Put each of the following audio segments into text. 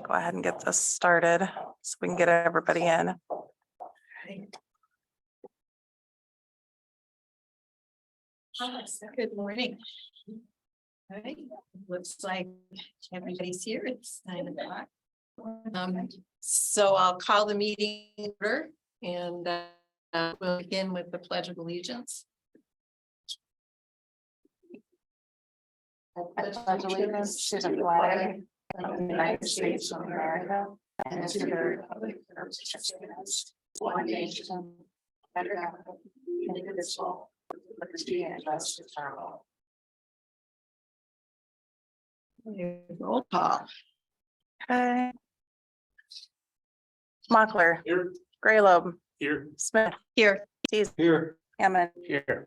Go ahead and get this started so we can get everybody in. Good morning. All right, looks like everybody's here. It's 9 o'clock. So I'll call the meeting order and we'll begin with the Pledge of Allegiance. I pledge allegiance to the flag of the United States of America and to the republic for which it stands, one nation, under God, indivisible, with liberty and justice for all. Roll call. Okay. Mochler, Here. Graylobe, Here. Smith, Here. Here. Hammond. Here.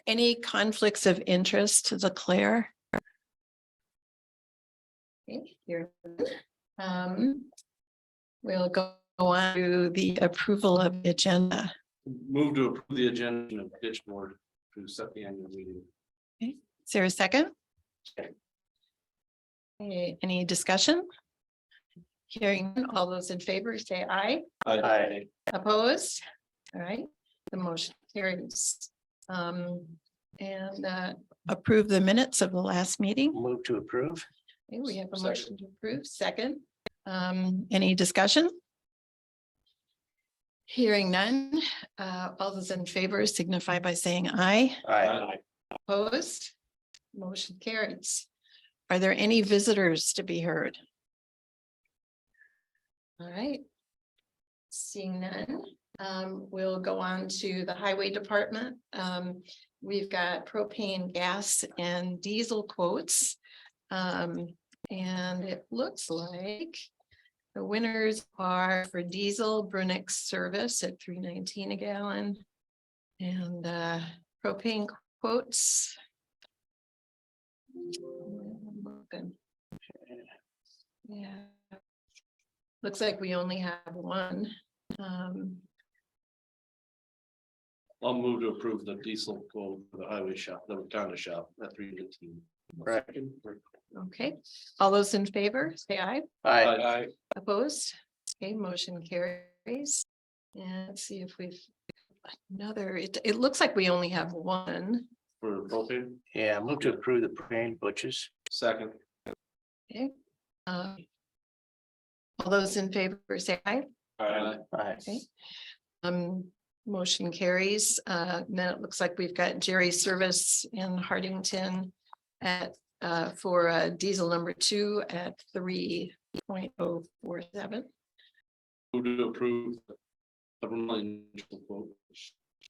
Any conflicts of interest to declare? Okay, here. We'll go on to the approval of the agenda. Move to approve the agenda of ditch board to set the annual meeting. Is there a second? Okay, any discussion? Hearing none, all those in favor say aye. Aye. Opposed? All right, the motion carries. And approve the minutes of the last meeting. Move to approve. Okay, we have a motion to approve, second. Any discussion? Hearing none, all those in favor signify by saying aye. Aye. Opposed? Motion carries. Are there any visitors to be heard? All right. Seeing none, we'll go on to the Highway Department. We've got propane, gas and diesel quotes. And it looks like the winners are for diesel Brunix service at $3.19 a gallon. And propane quotes. Yeah. Looks like we only have one. I'll move to approve the diesel quote for the highway shop, the Wakanda shop at $3.18. Right. Okay, all those in favor, say aye. Aye. Opposed? Okay, motion carries. And let's see if we've another, it looks like we only have one. For propane. Yeah, move to approve the propane butchers. Second. Okay. All those in favor say aye. Aye. Aye. Okay. Motion carries. Then it looks like we've got Jerry Service in Hardington at for diesel number 2 at 3.047. Move to approve. The quote.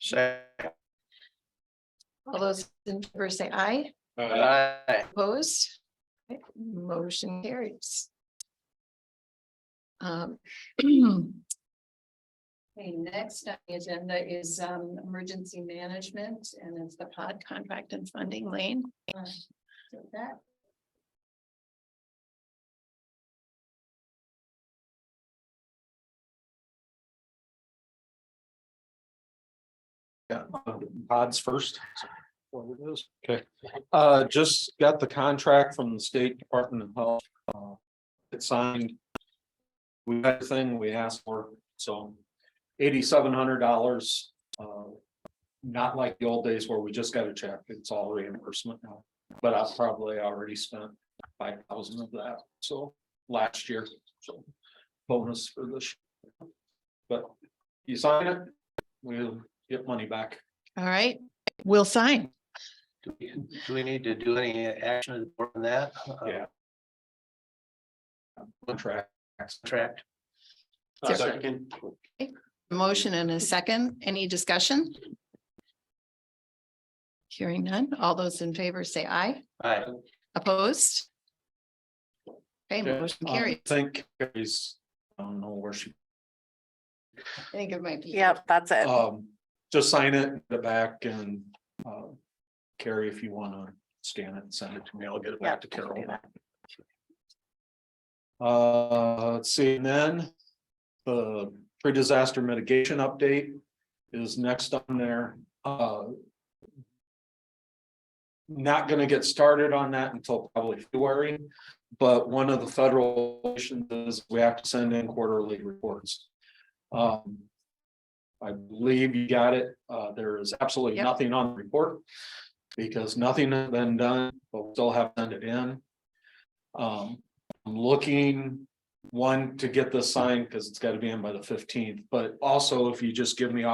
Second. All those in favor say aye. Aye. Opposed? Okay, motion carries. Okay, next on the agenda is emergency management, and it's the pod contract and funding lane. So that. Yeah, pods first. What it is. Okay, just got the contract from the State Department of Health. It's signed. We got the thing we asked for, so $8,700. Not like the old days where we just got a check, it's all reimbursement now, but I've probably already spent 5,000 of that, so last year, so bonus for this. But you sign it, we'll get money back. All right, we'll sign. Do we need to do any action on that? Yeah. Contract. Contract. Second. Motion and a second. Any discussion? Hearing none. All those in favor say aye. Aye. Opposed? Okay, motion carries. I think Carrie's, I don't know where she, I think it might be. Yep, that's it. just sign it, get it back and, Carrie, if you wanna scan it and send it to me, I'll get it back to Yeah, I can do Carol. that. Let's see, and then the pre-disaster mitigation update is next on there. not gonna get started on that until probably February. But one of the federal regulations is we have to send in quarterly reports. I believe you got it. There is absolutely Yep. nothing on the report. Because nothing has been done, but we still have to send it in. I'm looking, one, to get this signed, because it's got to be in by the 15th, but also if you just give me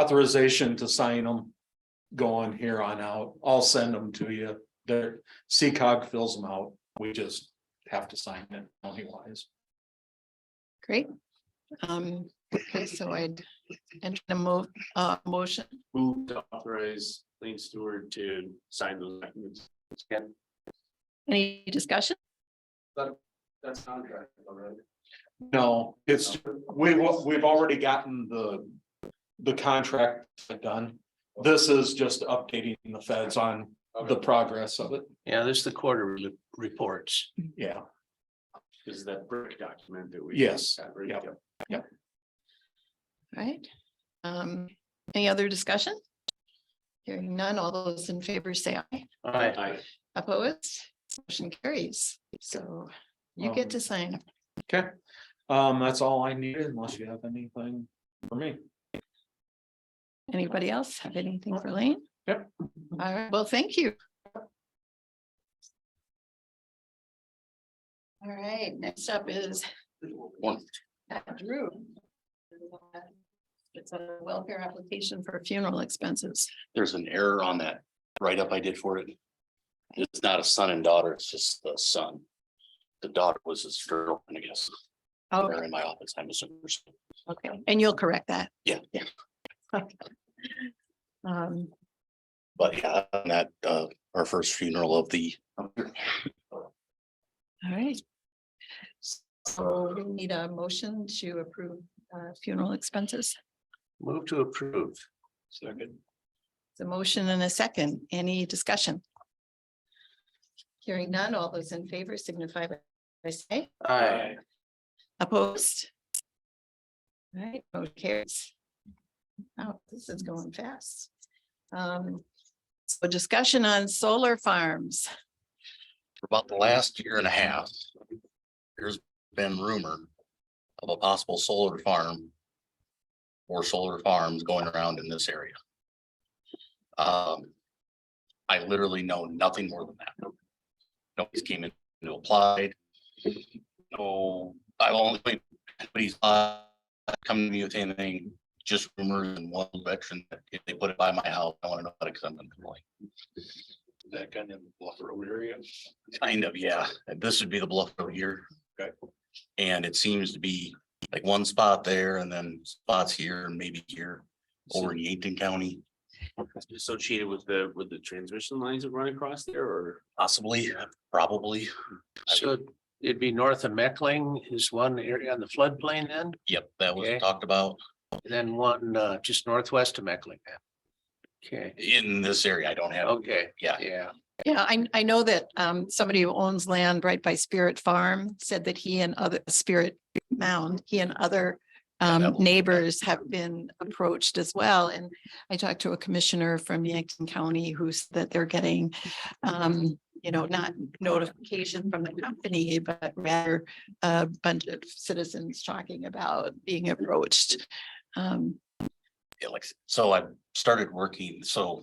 authorization to sign them. Going here on out, I'll send them to you. Their CCOG fills them out. We just have to sign it county wise. Great. Okay, so I'd enter a motion. Move to authorize Lane Stewart to sign those documents. Any discussion? That's contract already. No, it's, we've already gotten the contract done. This is just updating the feds on the progress of it. Yeah, this is the quarter reports. Yeah, Is that brick document that we? Yes. got, right? Yep. Right. Any other discussion? Hearing none, all those in favor say aye. Aye. Opposed? Motion carries. So you get to sign. okay. That's all I needed unless you have anything for me. Anybody else have anything for Lane? Yep. All right, well, thank you. All right, next up is Drew. It's a welfare application for funeral expenses. There's an error on that write-up I did for it. It's not a son and daughter, it's just the son. The daughter was his girlfriend, I guess. Oh, They're in my office, I'm assuming. okay, and you'll correct that. Yeah. Okay. But yeah, on that, our first funeral of the. All right. So we need a motion to approve funeral expenses. Move to approve. Second. The motion and a second. Any discussion? Hearing none, all those in favor signify by say. Aye. Opposed? All right, motion carries. Wow, this is going fast. So discussion on solar farms. For about the last year and a half, there's been rumor of a possible solar farm or solar farms going around in this area. I literally know nothing more than that. Nobody's came in and applied. No, I've only, nobody's come to me with anything, just rumors and one veteran that if they put it by my house, I want to know about it because I'm gonna complain. That kind of Bluff Road area. Kind of, yeah. This would be the bluff over here. Okay. And it seems to be like one spot there and then spots here and maybe here over in Yankton County, Associated with the transmission lines that run across there, or? possibly, probably. So it'd be north of Meckling is one area on the floodplain then, Yep, that was Okay. talked about and then one just northwest of Meckling. then. Okay, in this area. I don't have, okay, yeah, yeah. Yeah, I know that somebody who owns land right by Spirit Farm said that he and other Spirit Mound, he and other neighbors have been approached as well. And I talked to a commissioner from Yankton County who's that they're getting not notification from the company, but rather a bunch of citizens talking about being approached. yeah, like, so I started working, so.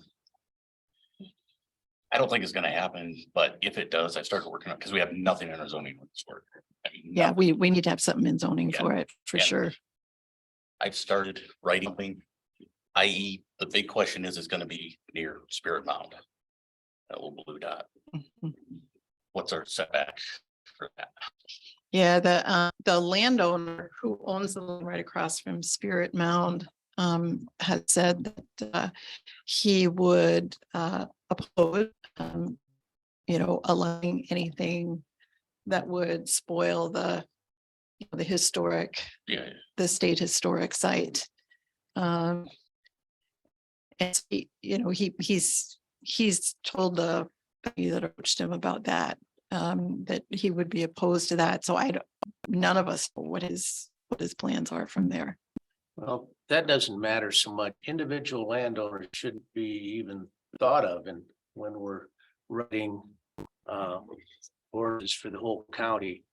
I don't think it's gonna happen, but if it does, I started working on, because we have nothing in our zoning ordinance for it. I mean, Yeah, nothing. we need to have something in zoning Yeah. for it, for Yeah. sure. I've started writing, i.e. the big question is, it's gonna be near Spirit Mound. That little blue dot, what's our setback for that? Yeah, the landowner who owns the land right across from Spirit Mound has said that he would oppose allowing anything that would spoil the Yeah, the state historic site. And he's told the company that approached him about that, that he would be opposed to that. So none of us know what his plans are from there. Well, that doesn't matter so much. Individual landowners shouldn't be even thought of, and when we're writing orders for the whole county.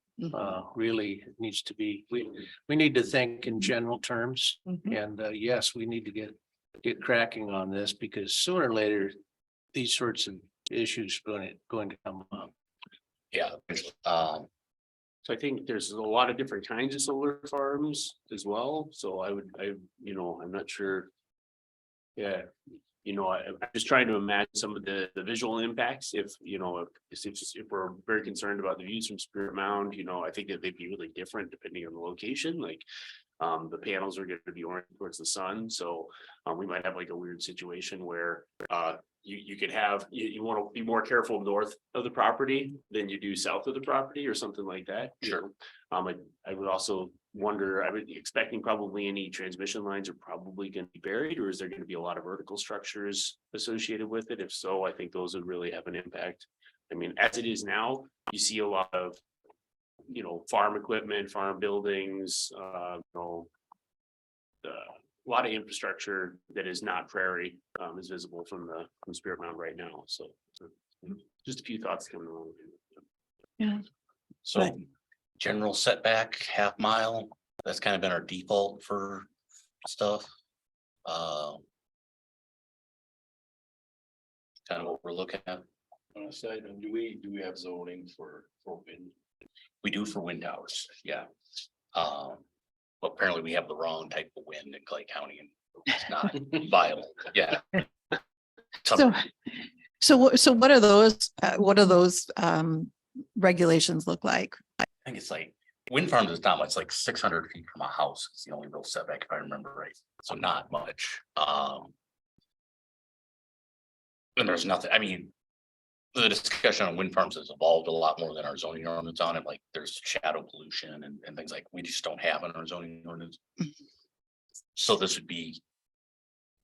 Really it needs to be, we need to think in general terms, and yes, we need to get cracking on this, because sooner or later, these sorts of issues going to come up. Yeah. So I think there's a lot of different kinds of solar farms as well, so I'm not sure. Yeah, I'm just trying to imagine some of the visual impacts if we're very concerned about the views from Spirit Mound, I think that they'd be really different depending on the location, like. The panels are going to be oriented towards the sun, so we might have like a weird situation where you could have, you want to be more careful north of the property than you do south of the property or something like that. Sure. I would also wonder, I would be expecting probably any transmission lines are probably going to be buried, or is there going to be a lot of vertical structures associated with it? If so, I think those would really have an impact. I mean, as it is now, you see a lot of farm equipment, farm buildings, a lot of infrastructure that is not prairie is visible from Spirit Mound right now. So just a few thoughts coming along. So general setback, half mile, that's kind of been our default for stuff. Kind of what we're looking at. On a side, and do we have zoning for wind? We do for wind towers, yeah. But apparently we have the wrong type of wind in Clay County and it's not viable, yeah. So what are those regulations look like? I think it's like, wind farms is not much, like 600 feet from a house. It's the only real setback, if I remember right. So not much. And there's nothing, I mean, the discussion on wind farms has evolved a lot more than our zoning ordinance on it. Like there's shadow pollution and things like we just don't have in our zoning ordinance. So this would be,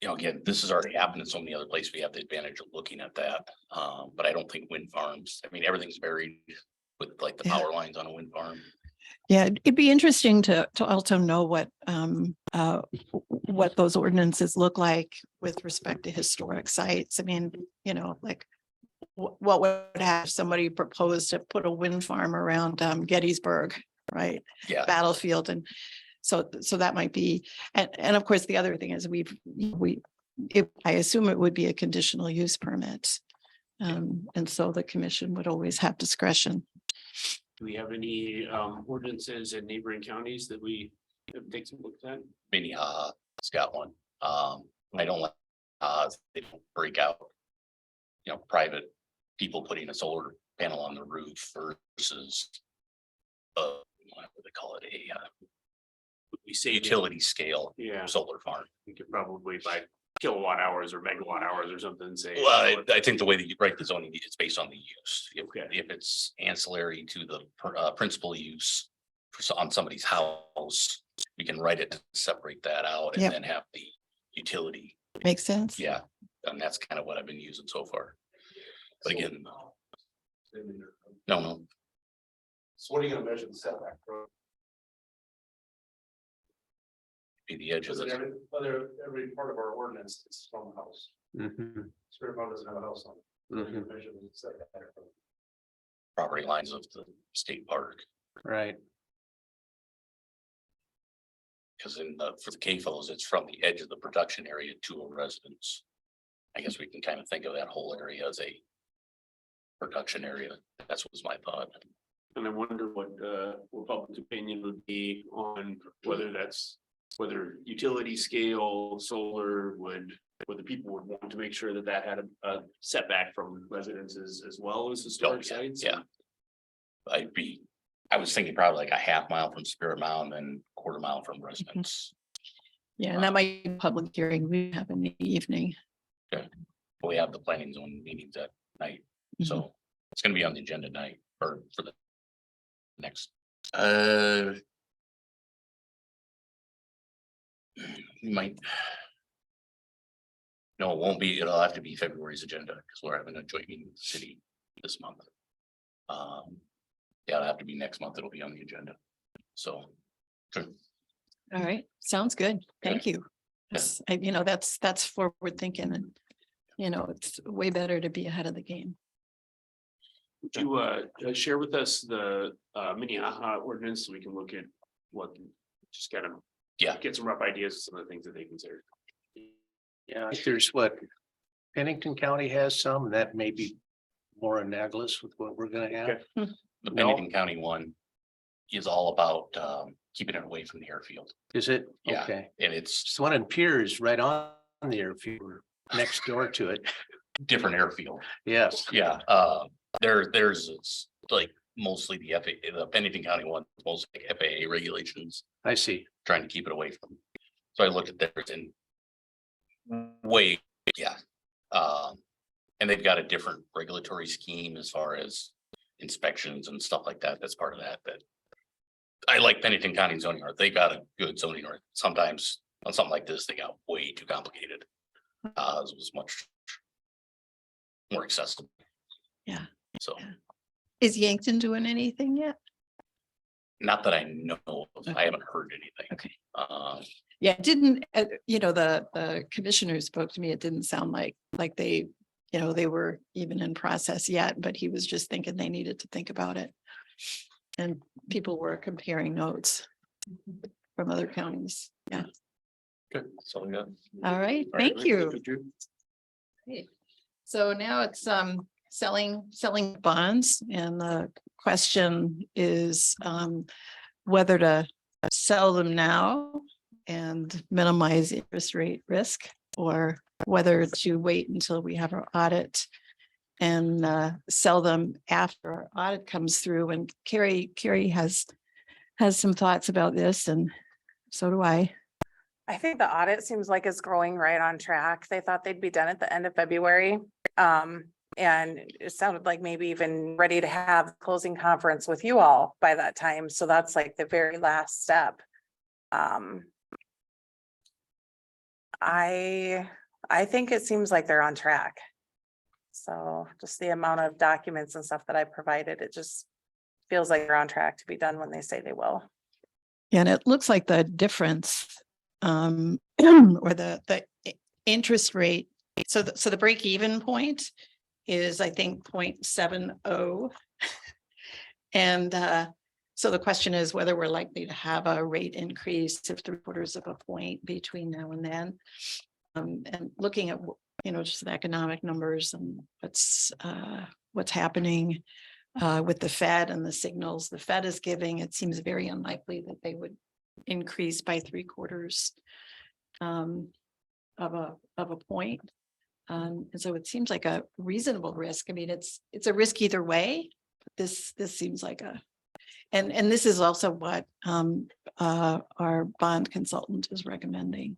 again, this has already happened in so many other places. We have the advantage of looking at that. But I don't think wind farms, I mean, everything's buried with like the power lines on a wind farm. Yeah, it'd be interesting to also know what those ordinances look like with respect to historic sites. I mean, like what would have somebody propose to put a wind farm around Gettysburg, right? Yeah. Battlefield, and so that might be, and of course the other thing is I assume it would be a conditional use permit, and so the commission would always have discretion. Do we have any ordinances in neighboring counties that we have taken some look at? Minnehaha's got one. I don't like, they don't break out, private people putting a solar panel on the roof versus what do they call it, We say utility scale Yeah, solar farm. we could probably buy kilowatt hours or megawatt hours or something, say. Well, I think the way that you write the zoning, it's based on the use. Okay. If it's ancillary to the principal use on somebody's house, we can write it to separate that out and Yep. then have the utility. Makes sense? Yeah, and that's kind of what I've been using so far. But again, no. So what are you gonna measure the setback from? Be the edge of Because the, every part of our ordinance is from the house. Spirit Mound doesn't have a house on it. So you're gonna measure the setback from property lines of the state park. Right. Because for the CAFOs, it's from the edge of the production area to a residence. I guess we can kind of think of that whole area as a production area. That's what was my thought. And I wonder what public opinion would be on whether utility scale solar whether people would want to make sure that had a setback from residences as well as historic sites. Yeah. I was thinking probably like a half mile from Spirit Mound and quarter mile from residence. Yeah, and that might be a public hearing we have in the evening. We have the planning zone meetings at night, so it's gonna be on the agenda night or for the next. You might. No, it won't be. It'll have to be February's agenda because we're having a joint meeting with the city this month. Yeah, it'll have to be next month. It'll be on the agenda. So. Sure. All right, sounds good. Thank you. Yeah. That's forward thinking and you know, it's way better to be ahead of the game. Would you share with us the Minnehaha ordinance so we can look at what, just kind of. Yeah. Get some rough ideas of some of the things that they consider. Yeah, there's what Pennington County has some, that may be more analogous with what we're gonna have. Okay. The No. Pennington County one is all about keeping it away from the airfield. Is it? Yeah. Okay. And it's It's the one in Piers right on there if you were next door to it. different airfield. Yes. Yeah, there's it's like mostly the the Pennington County one, mostly like FAA regulations, I see. trying to keep it away from. So I looked at theirs and way, yeah. And they've got a different regulatory scheme as far as inspections and stuff like that. That's part of that, that I like Pennington County zoning art. They got a good zoning art. Sometimes on something like this, they got way too complicated. It was much more accessible. Yeah. So, Yeah. Is Yankton doing anything yet? not that I know of, I haven't heard anything. Okay. Yeah, it didn't, you know, the commissioner who spoke to me, it didn't sound like they, you know, they were even in process yet, but he was just thinking they needed to think about it. And people were comparing notes from other counties. Yeah. Good, so yeah. All right, All right, thank you. Drew. Great. So now it's selling bonds, and the question is whether to sell them now and minimize interest rate risk, or whether to wait until we have our audit and sell them after our audit comes through. And Carrie has some thoughts about this, and so do I. I think the audit seems like it's growing right on track. They thought they'd be done at the end of February. And it sounded like maybe even ready to have closing conference with you all by that time. So that's like the very last step. I think it seems like they're on track. So just the amount of documents and stuff that I provided, it just feels like they're on track to be done when they say they will. And it looks like the difference or the interest rate. So the break even point is, I think, 0.70. And so the question is whether we're likely to have a rate increase of 3/4 of a point between now and then. And looking at, you know, just the economic numbers and what's happening with the Fed and the signals the Fed is giving, it seems very unlikely that they would increase by 3/4 of a point. And so it seems like a reasonable risk. I mean, it's a risk either way. But this seems like and this is also what our bond consultant is recommending.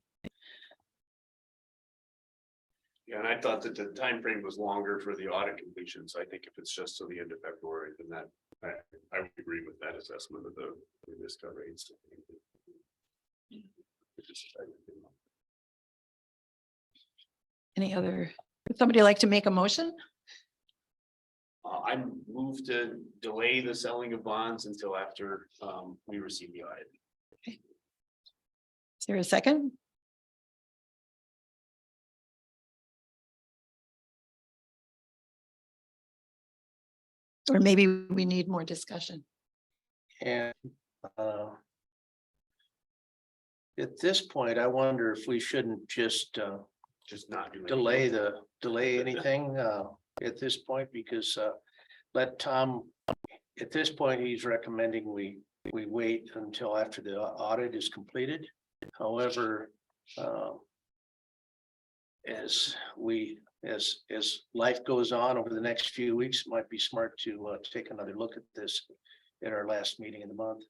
Yeah, and I thought that the time frame was longer for the audit completion, so I think if it's just till the end of February, then that, I would agree with that assessment of the risk rates. Any other, would somebody like to make a motion? I move to delay the selling of bonds until after we receive the audit. Is there a second? Or maybe we need more discussion. And at this point, I wonder if we shouldn't just Just not do. delay anything at this point, because let Tom, at this point, he's recommending we wait until after the audit is completed. However, as life goes on over the next few weeks, it might be smart to take another look at this at our last meeting in the month.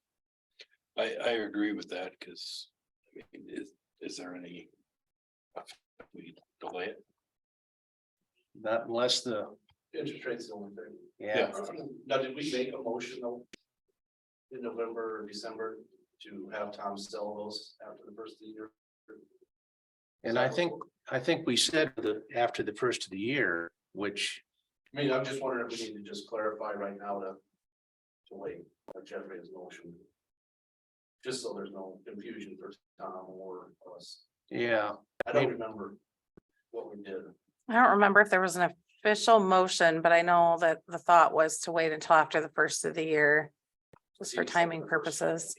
I agree with that, because I mean, is there any? We delay it? Not unless the, Interest rates the only thing. yeah, Now, did we make a motion though? In November or December to have Tom sell those after the first of the year? and I think we said after the first of the year, which, I mean, I'm just wondering if we need to just clarify right now to wait, like Jeffrey's motion. Just so there's no confusion for Tom or us. yeah, I don't remember what we did. I don't remember if there was an official motion, but I know that the thought was to wait until after the first of the year. Just for timing purposes.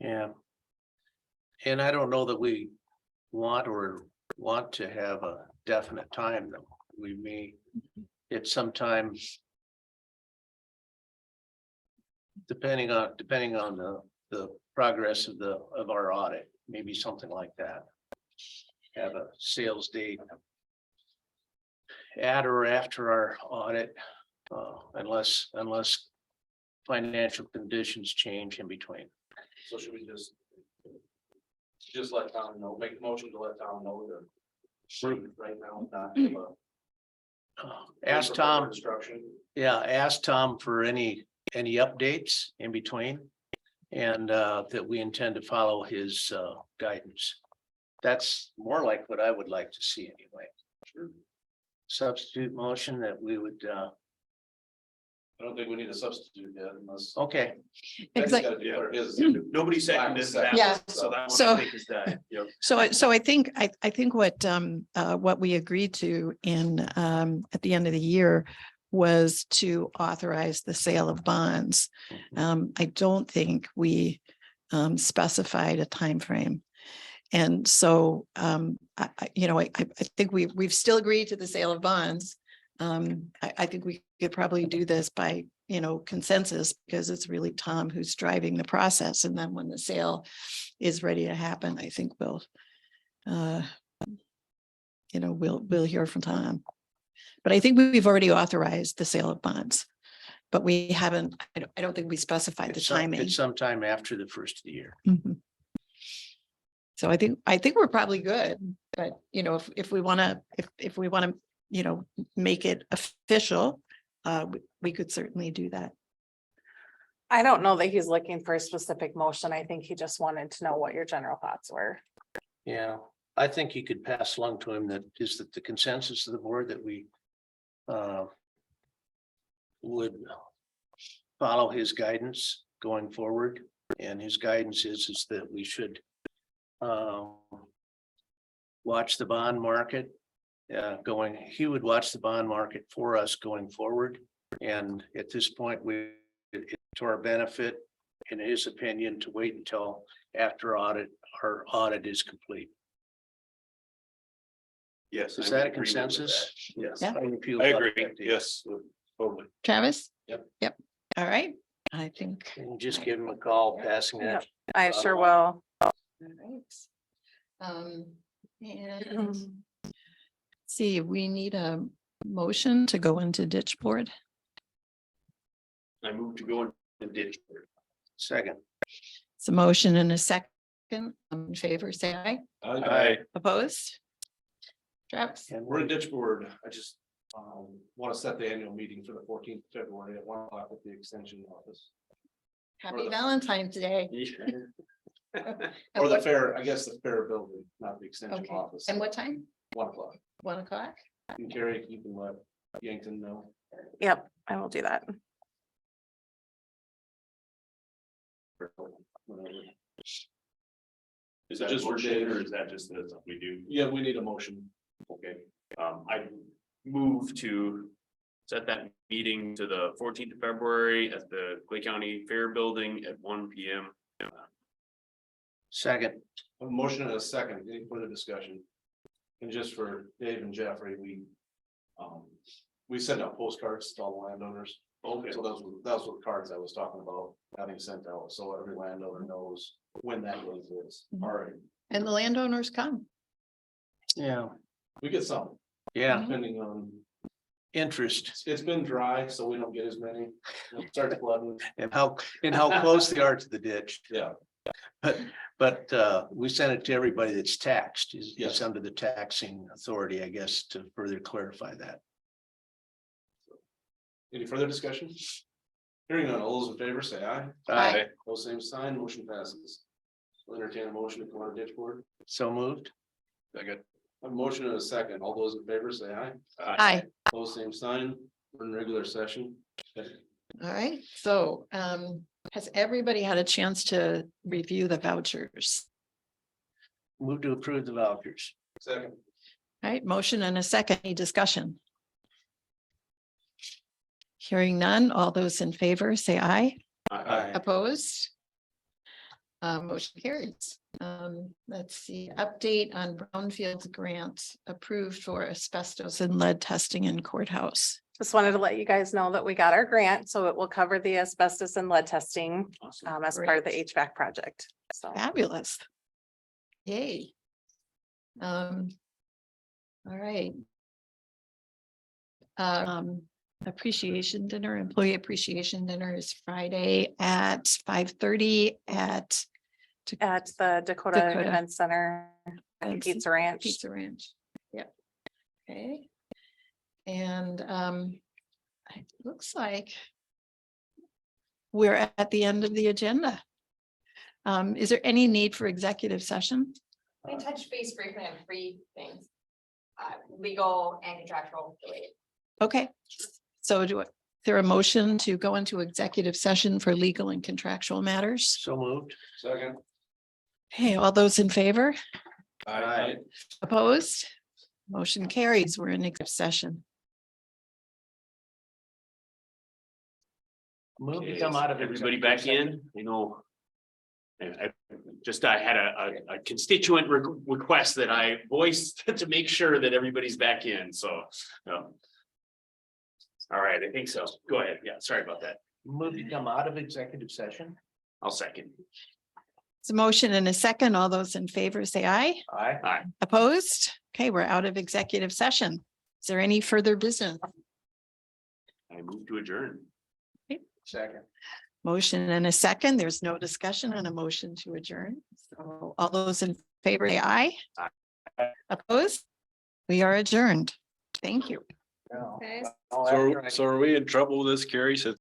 Yeah. And I don't know that we want to have a definite time though. We may, at some time. Depending on the progress of our audit, maybe something like that. Have a sales date. At or after our audit, unless financial conditions change in between. So should we just let Tom know, make the motion to let Tom know that right now, not give a. Ask Tom, Instruction. ask Tom for any updates in between. And that we intend to follow his guidance. That's more like what I would like to see anyway. Substitute motion that we would, I don't think we need a substitute yet unless. okay, Ben's Exact- gotta declare his- Nobody seconded that. Yeah. So that So- one I think is that, yep. So I think what we agreed to in at the end of the year was to authorize the sale of bonds. I don't think we specified a time frame. And so I think we've still agreed to the sale of bonds. I think we could probably do this by, consensus, because it's really Tom who's driving the process. And then when the sale is ready to happen, I think we'll hear from Tom. But I think we've already authorized the sale of bonds, but we haven't, I don't think we specified the timing. it's sometime after the first of the year. Mhm. So I think we're probably good, but if we want to, make it official, we could certainly do that. I don't know that he's looking for a specific motion. I think he just wanted to know what your general thoughts were. Yeah, I think you could pass along to him that the consensus of the board that we would follow his guidance going forward. And his guidance is that we should watch the bond market he would watch the bond market for us going forward. And at this point, it's to our benefit, in his opinion, to wait until after our audit is complete. Yes. Is I that would a agree with consensus? that. Yes, Yeah. How do you feel I about agree. that, Dave? Yes, totally. Travis? Yep. Yep. All right. I think. Can you just give him a call, passing that? I sure will. All right. And see, we need a motion to go into ditch board. I moved to go in ditch. Second. It's a motion and a second. In favor, say aye. Aye. Opposed? Travis? And We're in ditch board. I just want to set the annual meeting for the 14th of February at 1 o'clock at the extension office. Happy Valentine's Day. Or the fair, I guess the fair building, not the extension Okay. office. And what time? 1 o'clock. 1 o'clock? And Carrie, you can let Yankton know. Yep, I will do that. Whatever. Is that just for Dave or is that just that we do? Yeah, we need a motion. Okay, I move to set that meeting to the 14th of February at the Clay County Fair Building at 1 p.m. Second. A motion and a second. Any further discussion? And just for Dave and Jeffrey, we send out postcards to all the landowners. Okay, So those were the cards I was talking about having sent out, so every landowner knows when that goes is. Mhm. All right, And the landowners come. Yeah, we get some, yeah, depending on, interest it's been dry, so we don't get as many. It starts flooding, and how close they are to the ditch. yeah. But we send it to everybody that's taxed. It's Yes. under the taxing authority, I guess, to further clarify that. Any further discussion? Hearing none, all those in favor say aye. Aye. Those same sign, motion passes. We'll entertain a motion to go on ditch board. So moved. second. A motion and a second. All those in favor say aye. Aye. Those same sign, we're in regular session. All right. So has everybody had a chance to review the vouchers? Move to approve the vouchers. Second. All right, motion and a second, any discussion? Hearing none, all those in favor say aye. Opposed? Motion carries. Let's see, update on Brownfields grant approved for asbestos and lead testing in courthouse. Just wanted to let you guys know that we got our grant, so it will cover the asbestos and lead testing Awesome. as part of the HVAC project. So Fabulous. Yay. All right. Appreciation dinner, employee appreciation dinner is Friday at 5:30 at at the Dakota Dakota. Event Center, at Pizza Ranch. Pizza Ranch. Yep. Okay. And it looks like we're at the end of the agenda. Is there any need for executive session? I touched base briefly on three things. Legal and contractual related. Okay, so is there a motion to go into executive session for legal and contractual matters? So moved. Second. Hey, all those in favor? Aye. Opposed? Motion carries. We're in executive session. Move to Okay, come out of everybody executive back session. in, you know. I had a constituent request that I voiced to make sure that everybody's back in, so. All right, I think so. Go ahead. Yeah, sorry about that. Move to come out of executive session. I'll second. It's a motion and a second. All those in favor say aye. Aye. Opposed? Okay, we're out of executive session. Is there any further business? I move to adjourn. Second. Motion and a second. There's no discussion on a motion to adjourn. So all those in favor say aye. Opposed? We are adjourned. Thank you. Okay. So are we in trouble with this, Carrie? Said